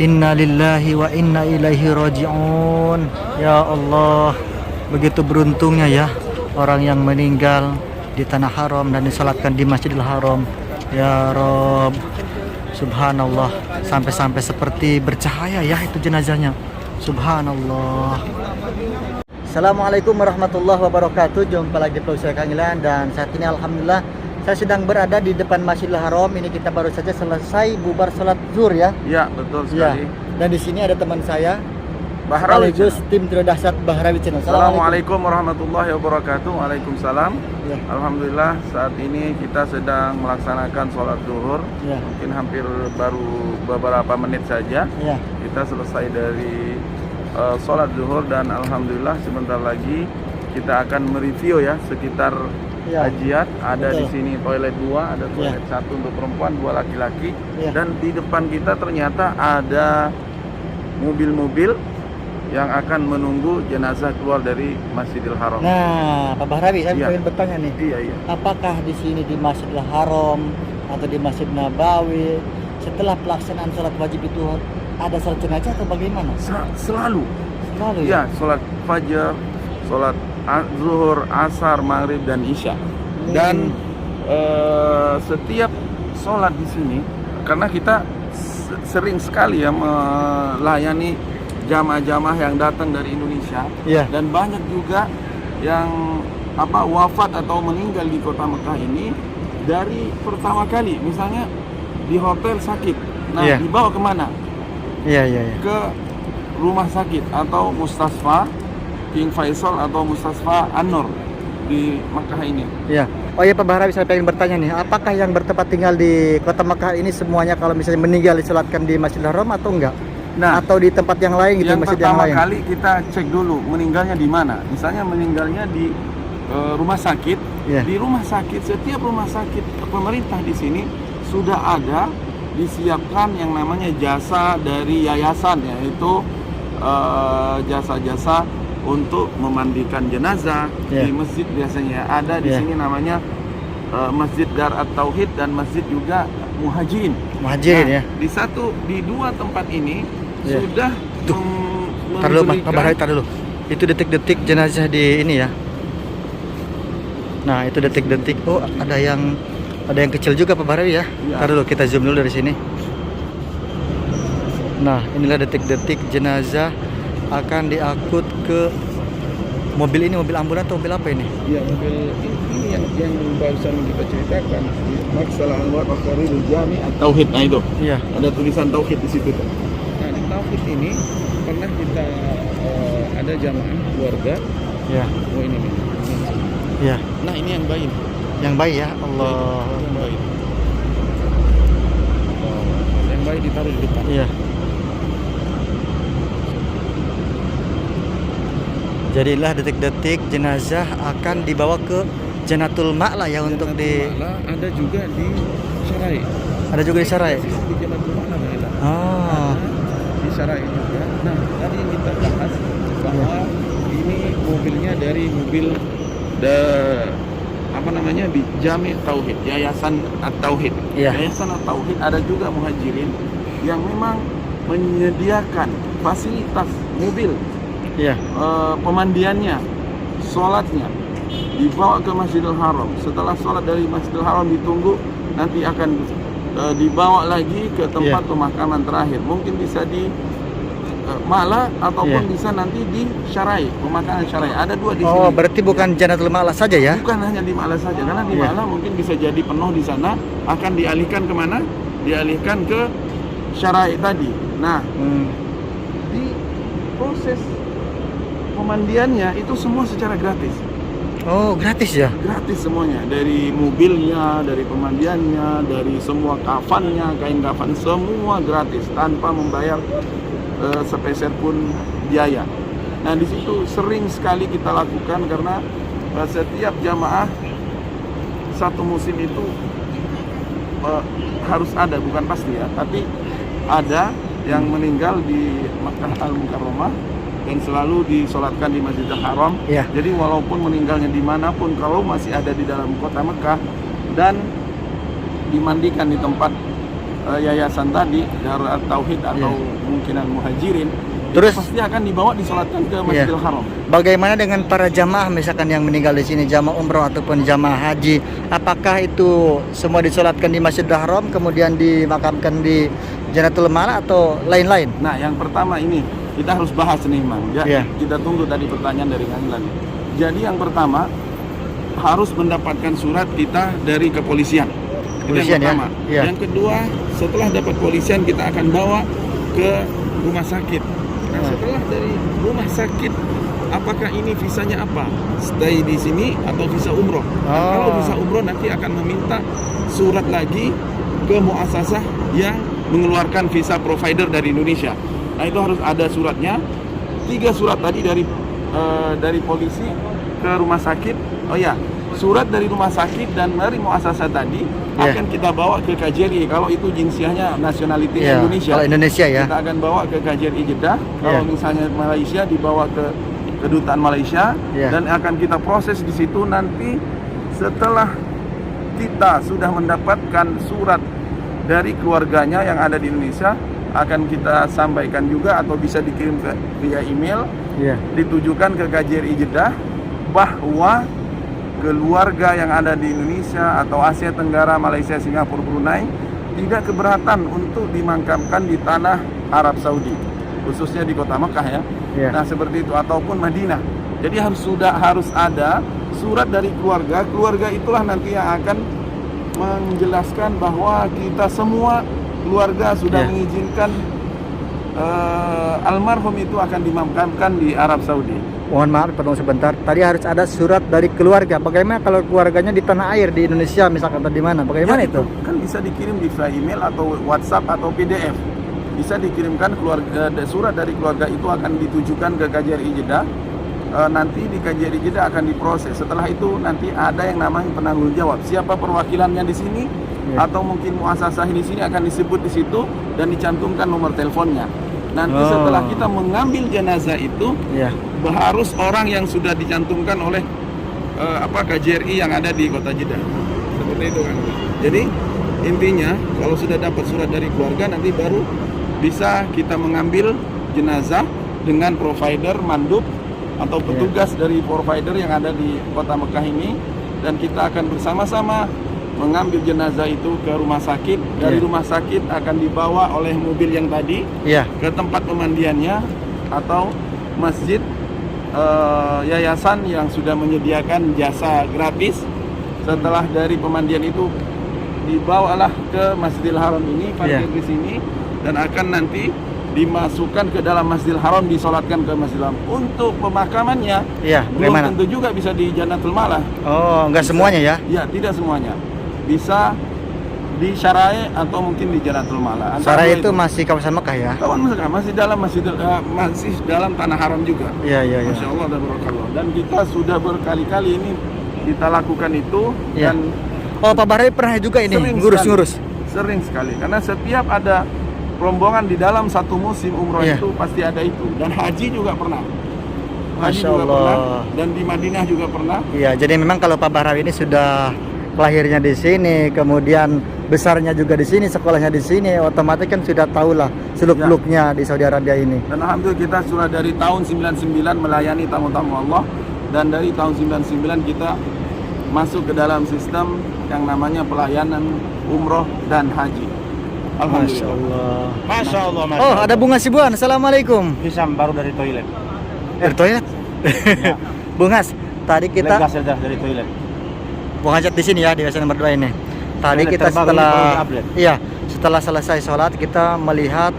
Inna lillahi wa inna ilaihi raji'un. Ya Allah, begitu beruntungnya ya orang yang meninggal di tanah haram dan disalatkan di Masjidil Haram. Ya Rob, subhanallah, sampai-sampai seperti bercahaya ya itu jenazahnya. Subhanallah. Assalamualaikum warahmatullahi wabarakatuh. Jumpa lagi di vlog saya Kang Ilan, dan saat ini alhamdulillah saya sedang berada di depan Masjidil Haram. Ini kita baru saja selesai bubar salat zuhur ya. Ya, betul sekali. Ya. Dan di sini ada teman saya, Bahrawi sekaligus tim Terdahsyat Bahrawi Channel. Assalamualaikum warahmatullahi wabarakatuh. Waalaikumsalam. Ya. Alhamdulillah saat ini kita sedang melaksanakan sholat zuhur. Ya. Mungkin hampir baru beberapa menit saja. Ya. Kita selesai dari sholat zuhur, dan alhamdulillah sebentar lagi kita akan mereview ya sekitar Ya. hajiat. Ada Betul. di sini toilet 2, ada toilet 1 untuk perempuan, 2 laki-laki. Ya. Dan di depan kita ternyata ada mobil-mobil yang akan menunggu jenazah keluar dari Masjidil Haram. Nah, Pak Bahrawi, saya Ya. pengen bertanya nih. Iya. Apakah di sini di Masjidil Haram atau di Masjid Nabawi setelah pelaksanaan sholat wajib itu ada sholat jenazah atau bagaimana? Selalu. Selalu ya. Ya, sholat fajar, sholat zuhur, asar, maghrib, dan isya. Dan setiap sholat di sini, karena kita sering sekali ya melayani jamaah-jamaah yang datang dari Indonesia, Iya. dan banyak juga yang wafat atau meninggal di kota Mekah ini dari pertama kali, misalnya di hotel sakit, nah Iya. dibawa kemana? Iya. Ke rumah sakit atau mustasfa King Faisal atau mustasfa An-Nur di Mekah ini. Iya. Oh iya Pak Bahrawi, saya pengen bertanya nih, apakah yang bertempat tinggal di kota Mekah ini semuanya kalau misalnya meninggal disolatkan di Masjidil Haram atau enggak? Nah, Atau di tempat yang lain gitu, yang masjid yang pertama lain? kali kita cek dulu meninggalnya di mana. Misalnya meninggalnya di rumah sakit. Iya. Di rumah sakit, setiap rumah sakit pemerintah di sini sudah ada disiapkan yang namanya jasa dari yayasan, yaitu jasa-jasa untuk memandikan jenazah. Iya. Di masjid biasanya ada di Iya. sini namanya Masjid Dar At-Tauhid dan masjid juga Muhajirin. Muhajirin ya. Di dua tempat ini Iya. sudah Tuh. Tar dulu Pak Bahrawi, tar dulu. Itu detik-detik jenazah di ini ya. Nah, itu detik-detik. Oh, ada yang kecil juga Pak Bahrawi ya. Iya. Tar dulu, kita zoom dulu dari sini. Nah, inilah detik-detik jenazah akan diangkut ke mobil ini, mobil ambulan atau mobil apa ini? Ya, mobil ini yang barusan kita ceritakan, Maksal Anwar Al-Qaridul Jami At-Tauhid. Nah itu, Iya. ada tulisan Tauhid di situ. Nah, di Tauhid ini pernah kita ada jamaah keluarga. Iya. Oh ini nih. Iya. Nah ini yang bayi. Yang baik ya, Allah. Yang bayi. Yang bayi ditaruh di depan. Iya. Jadilah detik-detik jenazah akan dibawa ke Janatul Ma'la ya untuk di Ma'la, ada juga di Sarai. ada juga di Sarai. Di Janatul Ma'la, Bang Ila. Oh. Di Sarai juga. Nah, tadi yang kita bahas bahwa ini mobilnya dari mobil di Jami Tauhid, Yayasan At-Tauhid. Iya. Yayasan At-Tauhid ada juga Muhajirin yang memang menyediakan fasilitas mobil, Iya. pemandiannya, sholatnya dibawa ke Masjidil Haram. Setelah sholat dari Masjidil Haram ditunggu, nanti akan dibawa lagi ke tempat pemakaman terakhir. Mungkin bisa di Ma'la ataupun bisa nanti di Sarai, pemakaman Sarai. Ada dua di sini. Oh, berarti bukan Janatul Ma'la saja ya? Bukan hanya di Ma'la saja, karena di Ma'la mungkin bisa jadi penuh di sana, akan dialihkan kemana? Dialihkan ke Sarai tadi. Nah, di proses pemandiannya itu semua secara gratis. Oh, gratis ya? Gratis semuanya, dari mobilnya, dari pemandiannya, dari semua kafannya, kain kafan, semua gratis tanpa membayar sepeser pun biaya. Nah, di situ sering sekali kita lakukan karena setiap jamaah satu musim itu harus ada, bukan pasti ya, tapi ada yang meninggal di Makkah Al-Mukarramah dan selalu disolatkan di Masjidil Haram. Iya. Jadi walaupun meninggalnya dimanapun, kalau masih ada di dalam kota Mekah dan dimandikan di tempat yayasan tadi Darul Tauhid atau mungkinan Muhajirin, Terus pasti akan dibawa disolatkan ke Masjidil Haram. bagaimana dengan para jamaah misalkan yang meninggal di sini, jamaah umroh ataupun jamaah haji? Apakah itu semua disolatkan di Masjidil Haram kemudian dimakamkan di Jannatul Ma'la atau lain-lain? Nah, yang pertama ini kita harus bahas nih, Mang. Kita tunggu tadi pertanyaan dari Kang Ilan. Jadi yang pertama harus mendapatkan surat kita dari kepolisian. Itu yang pertama. Yang kedua, setelah dapat polisian kita akan bawa ke rumah sakit. Nah, setelah dari rumah sakit, apakah ini visanya apa? Stay di sini atau visa umroh? Nah, kalau visa umroh nanti akan meminta surat lagi ke muasasah yang mengeluarkan visa provider dari Indonesia. Nah, itu harus ada suratnya. 3 surat tadi dari polisi ke rumah sakit. Oh ya, surat dari rumah sakit dan dari muasasah tadi akan kita bawa ke KJRI kalau itu jinsiahnya nasionaliti Indonesia. Kalau Indonesia kita akan bawa ke KJRI Jeddah. Kalau misalnya Malaysia dibawa ke kedutaan Malaysia dan akan kita proses di situ. Nanti setelah kita sudah mendapatkan surat dari keluarganya yang ada di Indonesia, akan kita sampaikan juga atau bisa dikirim via email ditujukan ke KJRI Jeddah bahwa keluarga yang ada di Indonesia atau Asia Tenggara, Malaysia, Singapura, Brunei tidak keberatan untuk dimakamkan di tanah Arab Saudi, khususnya di kota Mekah Nah, seperti itu, ataupun Madinah. Jadi harus ada surat dari keluarga. Keluarga itulah nanti yang akan menjelaskan bahwa kita semua keluarga sudah mengizinkan almarhum itu akan dimakamkan di Arab Saudi. Mohon maaf, potong sebentar. Tadi harus ada surat dari keluarga. Bagaimana kalau keluarganya di tanah air di Indonesia misalkan atau di mana? Bagaimana itu? Kan bisa dikirim di via email atau WhatsApp atau PDF. Bisa dikirimkan surat dari keluarga itu akan ditujukan ke KJRI Jeddah. Nanti di KJRI Jeddah akan diproses. Setelah itu nanti ada yang namanya penanggung jawab. Siapa perwakilannya di sini atau mungkin muasasah di sini akan disebut di situ dan dicantumkan nomor teleponnya. Nanti setelah kita mengambil jenazah itu harus orang yang sudah dicantumkan oleh KJRI yang ada di kota Jeddah. Seperti itu kan. Jadi intinya kalau sudah dapat surat dari keluarga nanti baru bisa kita mengambil jenazah dengan provider mandub atau petugas dari provider yang ada di kota Mekah ini, dan kita akan bersama-sama mengambil jenazah itu ke rumah sakit. Dari rumah sakit akan dibawa oleh mobil yang tadi ke tempat pemandiannya atau masjid yayasan yang sudah menyediakan jasa gratis. Setelah dari pemandian itu dibawalah ke Masjidil Haram ini, parkir di sini, dan akan nanti dimasukkan ke dalam Masjidil Haram, disolatkan ke Masjidil Haram. Untuk pemakamannya belum tentu juga bisa di Jannatul Ma'la. Oh, enggak semuanya ya? Ya, tidak semuanya. Bisa di Syarae atau mungkin di Jannatul Ma'la. Syarae itu masih kawasan Mekah ya? Kawasan Mekah, masih dalam tanah haram juga. Iya. Masya Allah dan barakallah. Dan kita sudah berkali-kali ini kita lakukan itu. Dan Pak Bahari pernah juga ini ngurus-ngurus? Sering sekali, karena setiap ada rombongan di dalam satu musim umroh itu pasti ada itu. Dan haji juga pernah. Haji juga pernah, dan di Madinah juga pernah. Iya, jadi memang kalau Pak Bahari ini sudah lahirnya di sini, kemudian besarnya juga di sini, sekolahnya di sini, otomatis kan sudah tahulah seluk-beluknya di Saudi Arabia ini. Dan alhamdulillah kita sudah dari tahun 99 melayani tamu-tamu Allah, dan dari tahun 99 kita masuk ke dalam sistem yang namanya pelayanan umroh dan haji. Alhamdulillah. Masya Allah. Oh, ada Bunga Sibuan. Assalamualaikum. Hisam baru dari toilet. Dari toilet? Bungas, tadi kita dari toilet. Bung Hajat di sini ya, di WC nomor 2 ini. Tadi kita setelah selesai sholat kita melihat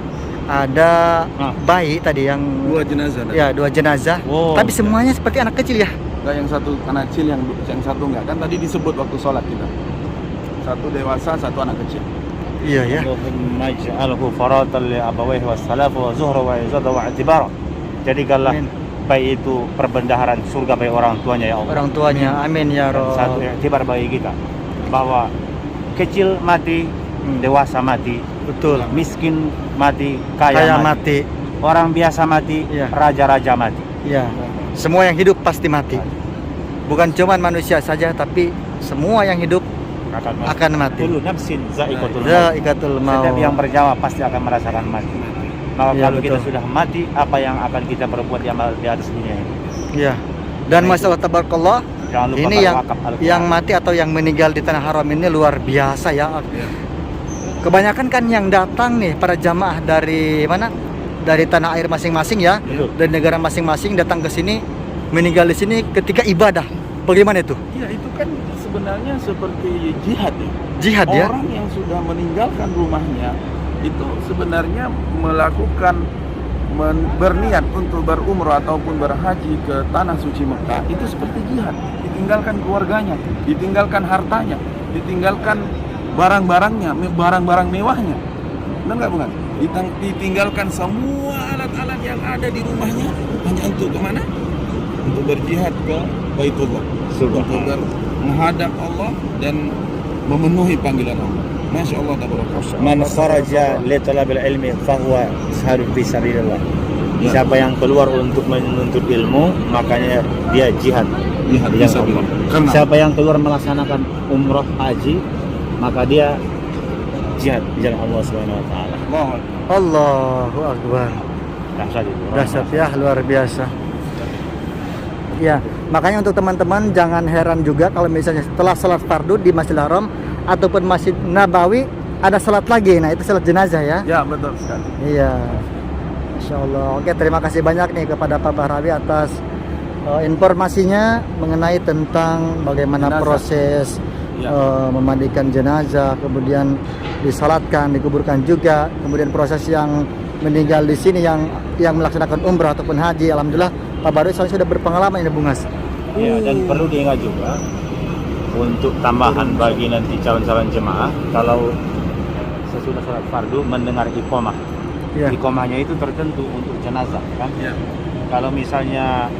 ada bayi tadi yang 2 jenazah. Ya, 2 jenazah. Tapi semuanya seperti anak kecil ya. Enggak, yang satu anak kecil, yang satu enggak. Kan tadi disebut waktu sholat kita. Satu dewasa, satu anak kecil. Iya ya. Maj'alhu faratan li abawayhi wassalafu wa zuhra wa izada wa i'tibara. Jadikanlah bayi itu perbendaharaan surga bagi orang tuanya ya Allah. Orang tuanya, amin ya Rabb. Satu i'tibar bagi kita bahwa kecil mati, dewasa mati, betul. Miskin mati, kaya mati. Orang biasa mati, raja-raja mati. Iya. Semua yang hidup pasti mati. Bukan cuma manusia saja, tapi semua yang hidup akan mati. Kullu nafsin za'iqatul maut. Za'iqatul maut. Setiap yang bernyawa pasti akan merasakan mati. Maka Ya, kalau kita betul. sudah mati, apa yang akan kita perbuat di atas dunia ini? Ya. Dan masalah tabarakallah, Jangan lupa ini yang berwakaf Al-Quran. yang mati atau yang meninggal di tanah haram ini luar biasa ya. Kebanyakan kan yang datang nih para jamaah dari mana? Dari tanah air masing-masing ya, Betul. dari negara masing-masing datang ke sini, meninggal di sini ketika ibadah. Bagaimana itu? Iya, itu kan sebenarnya seperti jihad ya. Jihad ya? Orang yang sudah meninggalkan rumahnya itu sebenarnya melakukan berniat untuk berumrah ataupun berhaji ke tanah suci Mekah itu seperti jihad. Ditinggalkan keluarganya, ditinggalkan hartanya, ditinggalkan barang-barangnya, barang-barang mewahnya. Benar nggak bukan? Ditinggalkan semua alat-alat yang ada di rumahnya hanya untuk kemana? Untuk berjihad ke Baitullah, untuk menghadap Allah dan memenuhi panggilan Allah. Masya Allah, tabarakallah. Man kharaja li talabil ilmi fahuwa shahidun fi sabilillah. Ya. Siapa yang keluar untuk menuntut ilmu, makanya dia jihad. Jihad di jalan fisabilillah. Allah. Karena Siapa yang keluar melaksanakan umroh haji, maka dia jihad di jalan Allah Subhanahu wa taala. Allah Allahu Akbar. Dahsyat itu. Dahsyat ya, luar biasa. Ya, makanya untuk teman-teman jangan heran juga kalau misalnya setelah salat fardu di Masjidil Haram ataupun Masjid Nabawi ada salat lagi. Nah, itu salat jenazah ya. ya betul sekali. Iya. Masya Allah. Oke, terima kasih banyak nih kepada Pak Bahrawi atas informasinya mengenai tentang bagaimana Jenazah. proses Ya. memandikan jenazah, kemudian disalatkan, dikuburkan juga, kemudian proses yang meninggal di sini yang melaksanakan umrah ataupun haji. Alhamdulillah Pak Bahrawi soalnya sudah berpengalaman ini Bungas. Ya, dan perlu diingat juga untuk tambahan bagi nanti calon-calon jemaah, kalau sesudah salat fardu mendengar iqamah. Ya. Iqamahnya itu tertentu untuk jenazah kan. Ya. Kalau misalnya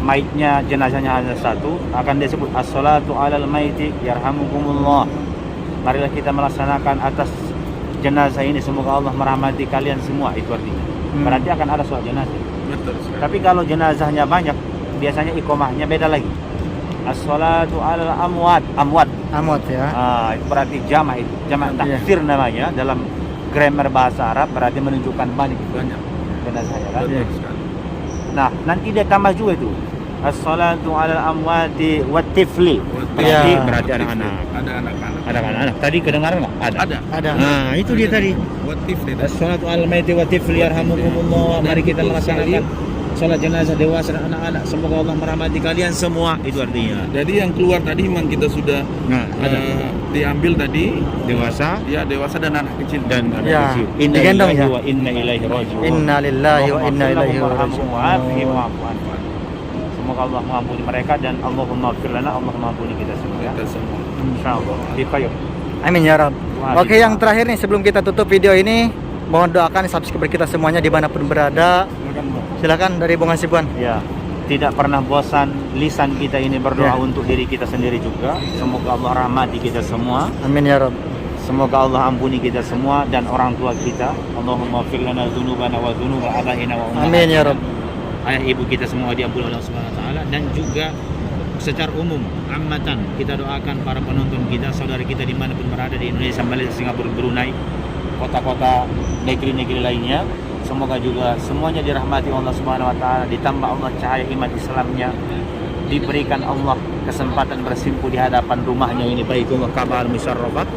maitnya jenazahnya hanya satu, akan disebut as-salatu 'alal maiti yarhamukumullah. Marilah kita melaksanakan atas jenazah ini, semoga Allah merahmati kalian semua, itu artinya. Berarti akan ada sholat jenazah. Betul sekali. Tapi kalau jenazahnya banyak, biasanya iqamahnya beda lagi. As-salatu 'alal amwat. Amot ya. Itu berarti jamak, itu jamak Iya. taksir namanya dalam grammar bahasa Arab, berarti menunjukkan banyak Banyak. jenazahnya kan. Betul Iya. sekali. Nah, nanti dia tambah juga itu. As-salatu 'alal amwati wat tifli. Berarti Iya. berarti anak-anak. Ada anak-anak. Ada anak-anak. Tadi kedengaran enggak? Ada. Ada. Nah, itu dia tadi. Watif itu. As-salatu 'alal maiti wat tifli yarhamukumullah. Mari kita melaksanakan salat jenazah dewasa dan anak-anak. Semoga Allah merahmati kalian semua. Itu artinya. Jadi yang keluar tadi memang kita sudah Nah, ada diambil tadi dewasa ya dewasa dan anak kecil dan anak Ya, kecil. Inna digendong lillahi ya. wa inna ilaihi raji'un. Inna lillahi wa inna ilaihi raji'un. Semoga Allah mengampuni mereka dan Allahumma ighfir lana, Allah mengampuni kita semua ya. kita semua. Insyaallah. Dipayung. Amin ya Rabb. Wah, Oke, yang terakhir nih sebelum kita tutup video ini, mohon doakan subscriber kita semuanya dimanapun berada. Silakan dari Bung Hasibuan. Ya, tidak pernah bosan lisan kita ini berdoa Ya. untuk diri kita sendiri juga. Semoga Allah rahmati kita semua. Amin ya Rabb. Semoga Allah ampuni kita semua dan orang tua kita. Allahumma ighfir lana dzunubana wa dzunuba abaina wa ummahatina. Amin ya Rabb. Ayah ibu kita semua diampuni oleh Allah Subhanahu wa taala, dan juga secara umum ammatan kita doakan para penonton kita, saudara kita dimanapun berada di Indonesia, Malaysia, Singapura, Brunei, kota-kota negeri-negeri lainnya, semoga juga semuanya dirahmati Allah Subhanahu wa taala, ditambah Allah cahaya iman Islamnya, diberikan Allah kesempatan bersimpuh di hadapan rumahnya ini Baitullah Ka'bah al-Musyarrafah,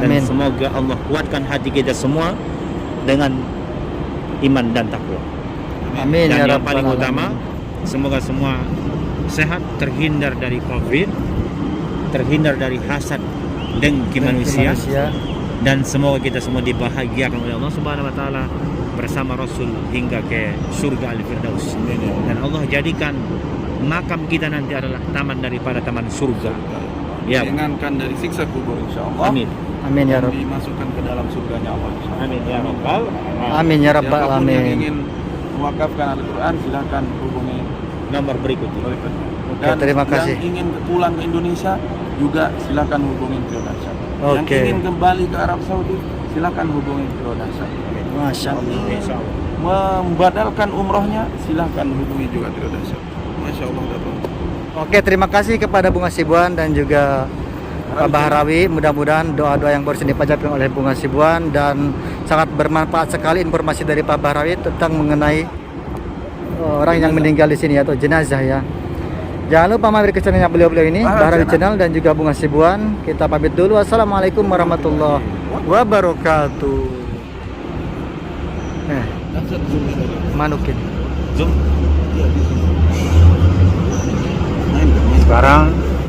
dan Amin. semoga Allah kuatkan hati kita semua dengan iman dan takwa. Amin Dan ya yang Rabbal paling alamin. utama, semoga semua sehat, terhindar dari COVID, terhindar dari hasad dengki manusia, dan semoga kita semua dibahagiakan oleh Allah Subhanahu wa taala bersama Rasul hingga ke surga Al-Firdaus. Dan Allah jadikan makam kita nanti adalah taman daripada taman surga. Ya. Ringankan dari siksa kubur insyaallah. Amin. Amin ya Dan Rabb. dimasukkan ke dalam surganya Allah insyaallah. Amin ya rabbal. Amin ya Rabbal Siapapun yang alamin. ingin mewakafkan Al-Quran silakan hubungi Nomor berikut ini. berikutnya. Oke, terima kasih. Yang ingin pulang ke Indonesia juga silakan hubungi Trio. Yang Oke. ingin kembali ke Arab Saudi silakan hubungi Trio. Masya Allah. Insyaallah. Membadalkan umrohnya silakan hubungi juga Trio. Masya Allah. Oke, terima kasih kepada Bung Hasibuan dan juga Pak Bahrawi. Mudah-mudahan doa-doa yang baru dipanjatkan oleh Bung Hasibuan dan sangat bermanfaat sekali informasi dari Pak Bahrawi tentang mengenai orang yang meninggal di sini atau jenazah ya. Jangan lupa mampir ke channelnya beliau-beliau ini, Bahrawi Channel dan juga Bung Hasibuan. Kita pamit dulu. Assalamualaikum warahmatullahi wabarakatuh. Manukin. Zoom. Sekarang